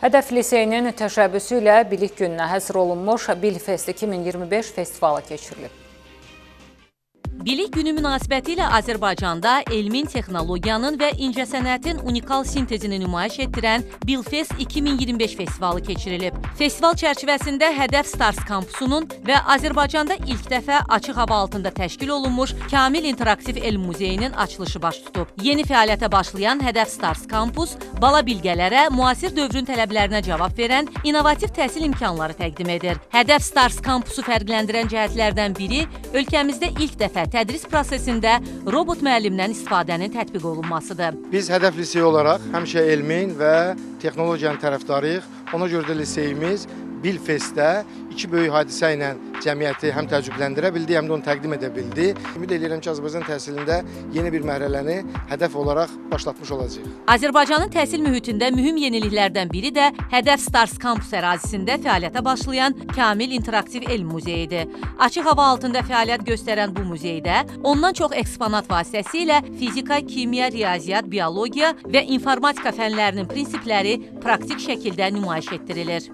Hədəf liseyinin təşəbbüsü ilə Bilik gününə həsr olunmuş Bilfest 2025 festivalı keçirilib. Bilik günü münasibətilə Azərbaycanda elmin, texnologiyanın və incəsənətin unikal sintezini nümayiş etdirən Bilfest 2025 festivalı keçirilib. Festival çərçivəsində Hədəf Stars kampusunun və Azərbaycanda ilk dəfə açıq hava altında təşkil olunmuş Kamil İnteraktiv Elm Muzeyinin açılışı baş tutub. Yeni fəaliyyətə başlayan Hədəf Stars kampus bala bilgələrə, müasir dövrün tələblərinə cavab verən innovativ təhsil imkanları təqdim edir. Hədəf Stars kampusu fərqləndirən cəhətlərdən biri ölkəmizdə ilk dəfə tədris prosesində robot müəllimdən istifadənin tətbiq olunmasıdır. Biz Hədəf liseyi olaraq həmişə elmin və texnologiyanın tərəfdarıyıq. Ona görə də liseyimiz Bilfestdə iki böyük hadisə ilə cəmiyyəti həm təəccübləndirə bildi, həm də onu təqdim edə bildi. Ümid edirəm ki, Azərbaycan təhsilində yeni bir mərhələni hədəf olaraq başlatmış olacaq. Azərbaycanın təhsil mühitində mühüm yeniliklərdən biri də Hədəf Stars kampus ərazisində fəaliyyətə başlayan Kamil İnteraktiv Elm Muzeyidir. Açıq hava altında fəaliyyət göstərən bu muzeydə ondan çox eksponat vasitəsilə fizika, kimya, riyaziyyat, biologiya və informatika fənlərinin prinsipləri praktik şəkildə nümayiş etdirilir.